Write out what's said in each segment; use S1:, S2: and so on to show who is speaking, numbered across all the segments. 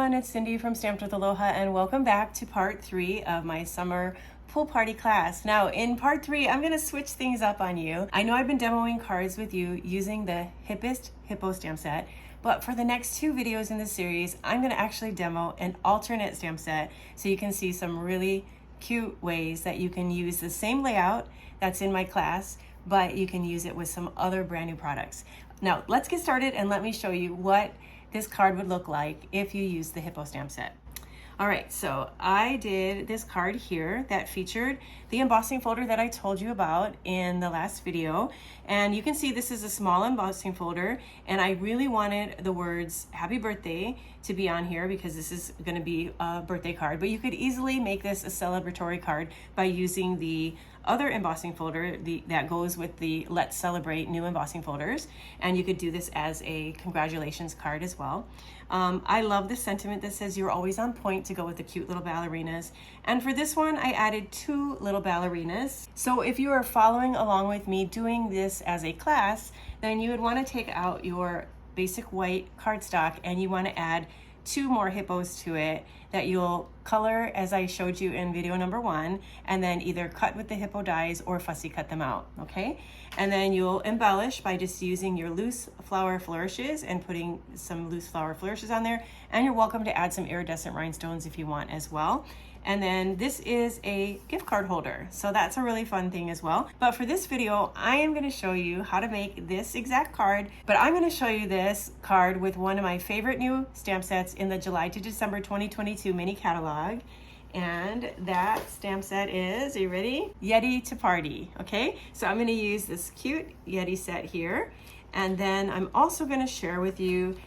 S1: everyone, it's Cindy from Stamped with Aloha and welcome back to part 3 of my summer pool party class. Now in part 3, I'm going to switch things up on you. I know I've been demoing cards with you using the Hippest Hippos Stamp Set, but for the next 2 videos in this series, I'm going to actually demo an alternate stamp set so you can see some really cute ways that you can use the same layout that's in my class, but you can use it with some other brand new products. Now let's get started and let me show you what this card would look like if you use the Hippo Stamp Set. All right, so I did this card here that featured the embossing folder that I told you about in the last video. And you can see this is a small embossing folder, and I really wanted the words happy birthday to be on here because this is gonna be a birthday card, but you could easily make this a celebratory card by using the other embossing folder that goes with the Let's Celebrate new embossing folders, and you could do this as a congratulations card as well. I love the sentiment that says you're always on point to go with the cute little ballerinas, and for this one I added 2 little ballerinas. So if you are following along with me doing this as a class, then you would want to take out your basic white cardstock and you want to add 2 more hippos to it that you'll color as I showed you in video number 1, and then either cut with the hippo dies or fussy cut them out, okay? And then you'll embellish by just using your loose flower flourishes and putting some loose flower flourishes on there, and you're welcome to add some iridescent rhinestones if you want as well. And then this is a gift card holder, so that's a really fun thing as well. But for this video, I am going to show you how to make this exact card, but I'm going to show you this card with one of my favorite new stamp sets in the July to December 2022 mini catalog. And that stamp set is, are you ready? Yeti to Party, okay? So I'm going to use this cute Yeti set here, and then I'm also going to share with you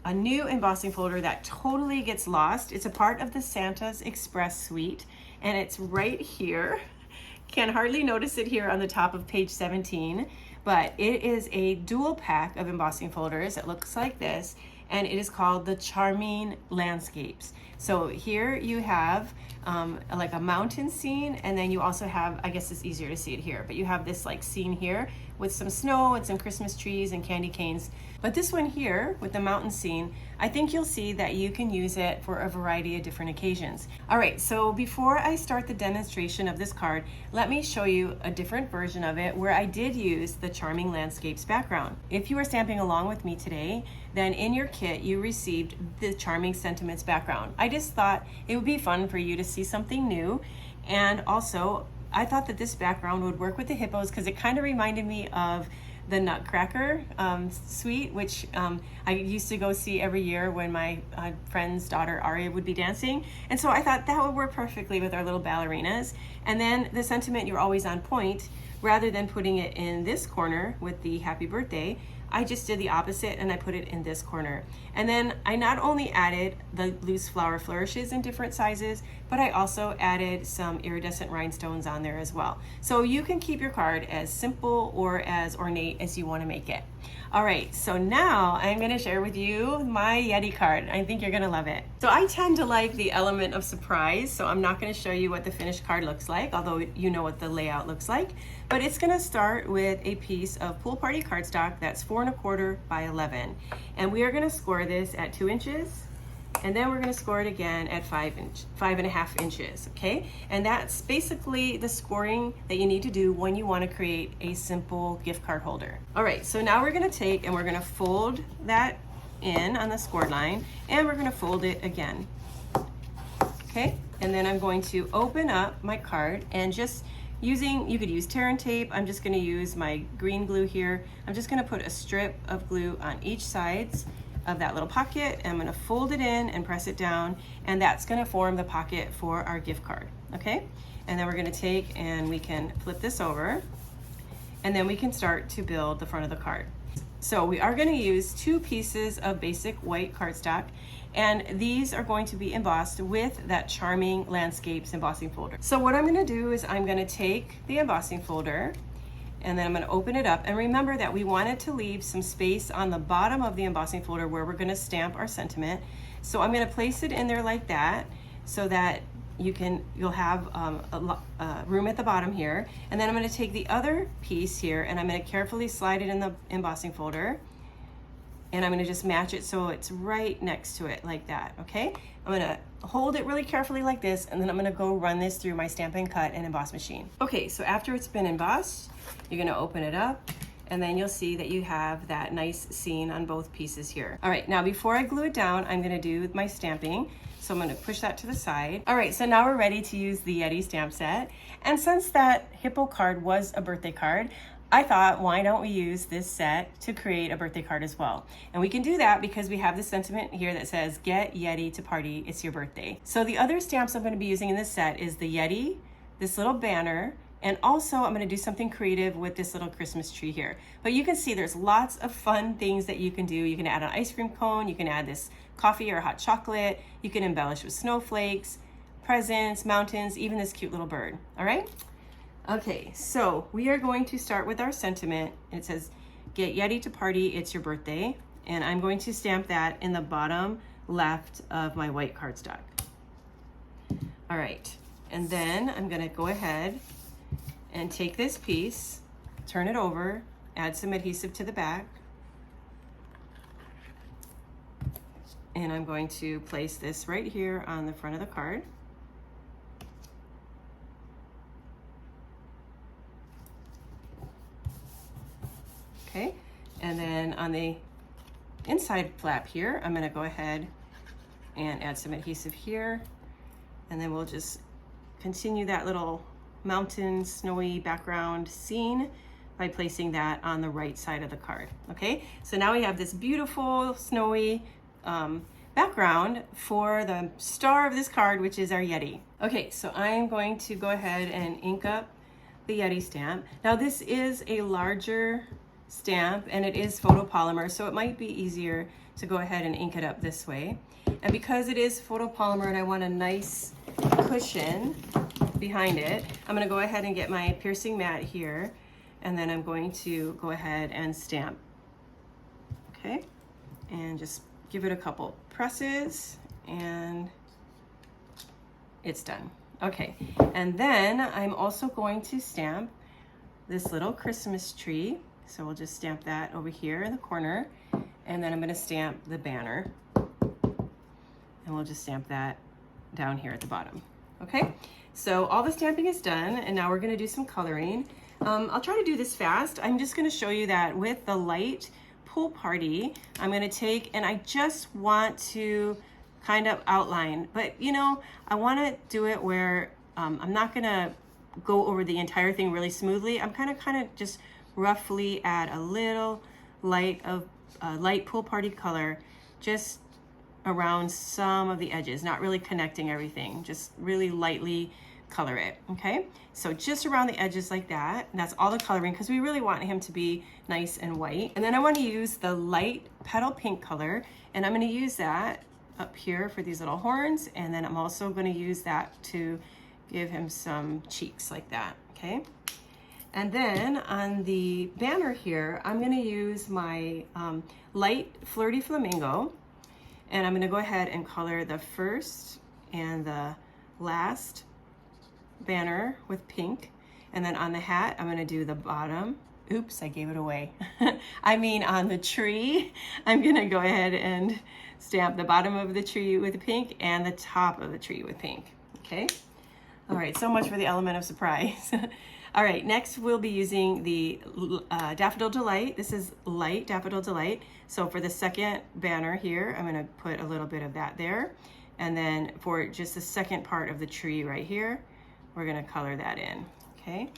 S1: a new embossing folder that totally gets lost. It's a part of the Santa's Express suite, and it's right here. Can hardly notice it here on the top of page 17, but it is a dual pack of embossing folders. It looks like this, and it is called the Charming Landscapes. So here you have like a mountain scene, and then you also have, I guess it's easier to see it here, but you have this like scene here with some snow and some Christmas trees and candy canes. But this one here with the mountain scene, I think you'll see that you can use it for a variety of different occasions. All right, so before I start the demonstration of this card, let me show you a different version of it where I did use the Charming Landscapes background. If you are stamping along with me today, then in your kit you received the Charming Sentiments background. I just thought it would be fun for you to see something new, and also I thought that this background would work with the hippos because it kind of reminded me of the Nutcracker suite, which I used to go see every year when my friend's daughter Aria would be dancing. And so I thought that would work perfectly with our little ballerinas. And then the sentiment, you're always on point, rather than putting it in this corner with the happy birthday, I just did the opposite and I put it in this corner. And then I not only added the loose flower flourishes in different sizes, but I also added some iridescent rhinestones on there as well. So you can keep your card as simple or as ornate as you want to make it. All right, so now I'm going to share with you my Yeti card. I think you're going to love it. So I tend to like the element of surprise, so I'm not going to show you what the finished card looks like, although you know what the layout looks like. But it's going to start with a piece of pool party cardstock that's 4 1/4 by 11. And we are going to score this at 2 inches. And then we're going to score it again at 5.5 inches, okay? And that's basically the scoring that you need to do when you want to create a simple gift card holder. All right, so now we're going to take and we're going to fold that in on the scored line, and we're going to fold it again, okay? And then I'm going to open up my card and just using, you could use tear and tape. I'm just going to use my green glue here. I'm just going to put a strip of glue on each sides of that little pocket, and I'm going to fold it in and press it down, and that's going to form the pocket for our gift card, okay? And then we're going to take and we can flip this over, and then we can start to build the front of the card. So we are going to use 2 pieces of basic white cardstock, and these are going to be embossed with that Charming Landscapes embossing folder. So what I'm going to do is I'm going to take the embossing folder, and then I'm going to open it up, and remember that we wanted to leave some space on the bottom of the embossing folder where we're going to stamp our sentiment. So I'm going to place it in there like that so that you'll have room at the bottom here. And then I'm going to take the other piece here and I'm going to carefully slide it in the embossing folder, and I'm going to just match it so it's right next to it like that, okay? I'm gonna hold it really carefully like this, and then I'm gonna go run this through my Stampin' Cut and emboss machine. Okay, so after it's been embossed, you're gonna open it up, and then you'll see that you have that nice scene on both pieces here. All right, now before I glue it down, I'm gonna do my stamping. So I'm gonna push that to the side. All right, so now we're ready to use the Yeti stamp set. And since that hippo card was a birthday card, I thought, why don't we use this set to create a birthday card as well? And we can do that because we have this sentiment here that says, get Yeti to party, it's your birthday. So the other stamps I'm gonna be using in this set is the Yeti, this little banner, and also I'm gonna do something creative with this little Christmas tree here. But you can see there's lots of fun things that you can do. You can add an ice cream cone, you can add this coffee or hot chocolate, you can embellish with snowflakes, presents, mountains, even this cute little bird, all right? Okay, so we are going to start with our sentiment. It says, get Yeti to party, it's your birthday. And I'm going to stamp that in the bottom left of my white cardstock. All right, and then I'm gonna go ahead and take this piece, turn it over, add some adhesive to the back. And I'm going to place this right here on the front of the card. Okay, and then on the inside flap here, I'm gonna go ahead and add some adhesive here, and then we'll just continue that little mountain snowy background scene by placing that on the right side of the card. Okay, so now we have this beautiful snowy background for the star of this card, which is our Yeti. Okay, so I'm going to go ahead and ink up the Yeti stamp. Now this is a larger stamp and it is photopolymer, so it might be easier to go ahead and ink it up this way. And because it is photopolymer and I want a nice cushion behind it, I'm gonna go ahead and get my piercing mat here, and then I'm going to go ahead and stamp. Okay, and just give it a couple presses and it's done. Okay, and then I'm also going to stamp this little Christmas tree. So we'll just stamp that over here in the corner, and then I'm gonna stamp the banner, and we'll just stamp that down here at the bottom. Okay, so all the stamping is done, and now we're gonna do some coloring. I'll try to do this fast. I'm just gonna show you that with the light pool party, I'm gonna take, and I just want to kind of outline, but you know, I wanna do it where I'm not gonna go over the entire thing really smoothly. I'm kind of just roughly add a little light pool party color just around some of the edges, not really connecting everything, just really lightly color it. Okay, so just around the edges like that, and that's all the coloring because we really want him to be nice and white. And then I want to use the light petal pink color, and I'm going to use that up here for these little horns, and then I'm also going to use that to give him some cheeks like that. Okay, and then on the banner here, I'm gonna use my light Flirty Flamingo, and I'm gonna go ahead and color the first and the last banner with pink. And then on the hat, I'm gonna do the bottom. Oops, I gave it away. I mean on the tree, I'm gonna go ahead and stamp the bottom of the tree with pink and the top of the tree with pink, okay? All right, so much for the element of surprise. All right, next we'll be using the Daffodil Delight. This is light Daffodil Delight. So for the second banner here, I'm gonna put a little bit of that there. And then for just the second part of the tree right here, we're gonna color that in, okay?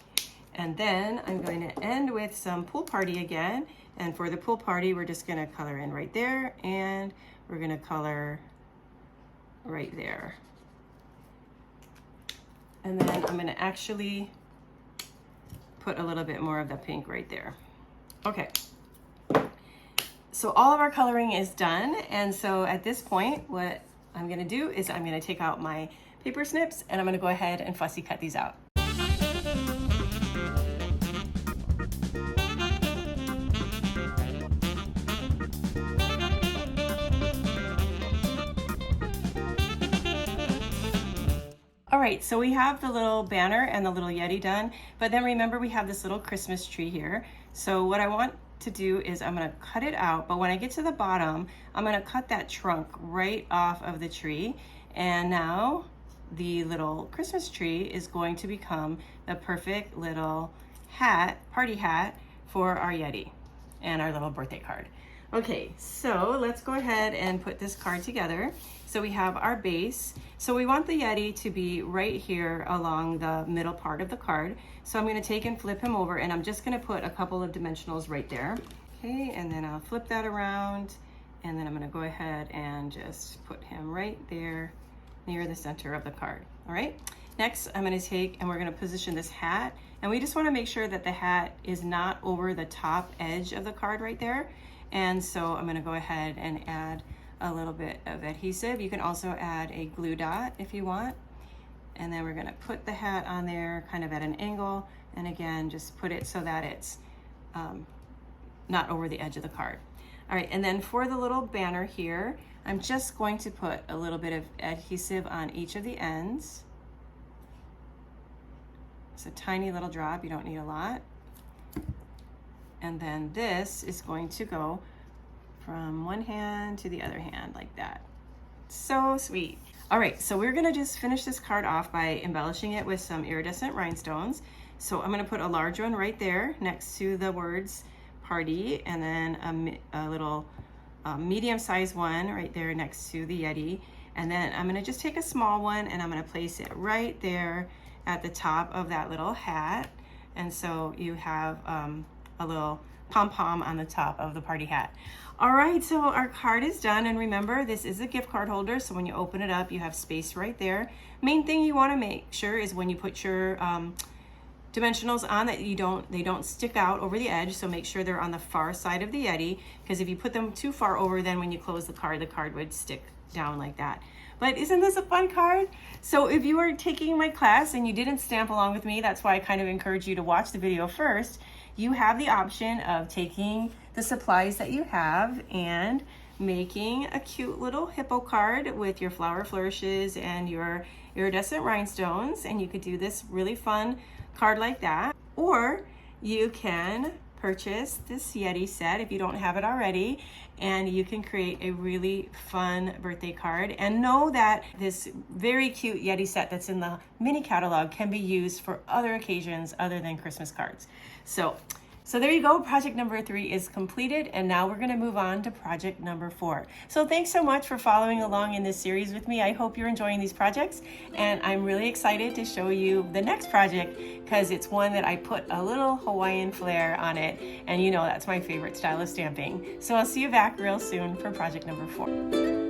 S1: And then I'm going to end with some pool party again. And for the pool party, we're just gonna color in right there, and we're gonna color right there. And then I'm gonna actually put a little bit more of the pink right there. Okay, so all of our coloring is done, and so at this point what I'm gonna do is I'm gonna take out my paper snips and I'm gonna go ahead and fussy cut these out. All right, so we have the little banner and the little Yeti done, but then remember we have this little Christmas tree here. So what I want to do is I'm gonna cut it out, but when I get to the bottom, I'm gonna cut that trunk right off of the tree. And now the little Christmas tree is going to become the perfect little hat, party hat for our Yeti and our little birthday card. Okay, so let's go ahead and put this card together. So we have our base. So we want the Yeti to be right here along the middle part of the card. So I'm gonna take and flip him over, and I'm just gonna put a couple of dimensionals right there. Okay, and then I'll flip that around, and then I'm gonna go ahead and just put him right there near the center of the card. All right, next I'm gonna take and we're gonna position this hat, and we just wanna make sure that the hat is not over the top edge of the card right there. And so I'm gonna go ahead and add a little bit of adhesive. You can also add a glue dot if you want. And then we're gonna put the hat on there kind of at an angle. And again, just put it so that it's not over the edge of the card. All right, and then for the little banner here, I'm just going to put a little bit of adhesive on each of the ends. It's a tiny little drop, you don't need a lot. And then this is going to go from one hand to the other hand like that. So sweet. All right, so we're gonna just finish this card off by embellishing it with some iridescent rhinestones. So I'm gonna put a large one right there next to the words party, and then a little medium-sized one right there next to the Yeti. And then I'm gonna just take a small one and I'm gonna place it right there at the top of that little hat. And so you have a little pom-pom on the top of the party hat. All right, so our card is done, and remember, this is a gift card holder, so when you open it up, you have space right there. Main thing you want to make sure is when you put your dimensionals on that they don't stick out over the edge, so make sure they're on the far side of the Yeti, because if you put them too far over, then when you close the card would stick down like that. But isn't this a fun card? So if you are taking my class and you didn't stamp along with me, that's why I kind of encourage you to watch the video first. You have the option of taking the supplies that you have and making a cute little hippo card with your flower flourishes and your iridescent rhinestones, and you could do this really fun card like that. Or you can purchase this Yeti set if you don't have it already, and you can create a really fun birthday card. And know that this very cute Yeti set that's in the mini catalog can be used for other occasions other than Christmas cards. So there you go, project number 3 is completed, and now we're gonna move on to project number 4. So thanks so much for following along in this series with me. I hope you're enjoying these projects, and I'm really excited to show you the next project because it's one that I put a little Hawaiian flair on it, and you know that's my favorite style of stamping. So I'll see you back real soon for project number 4.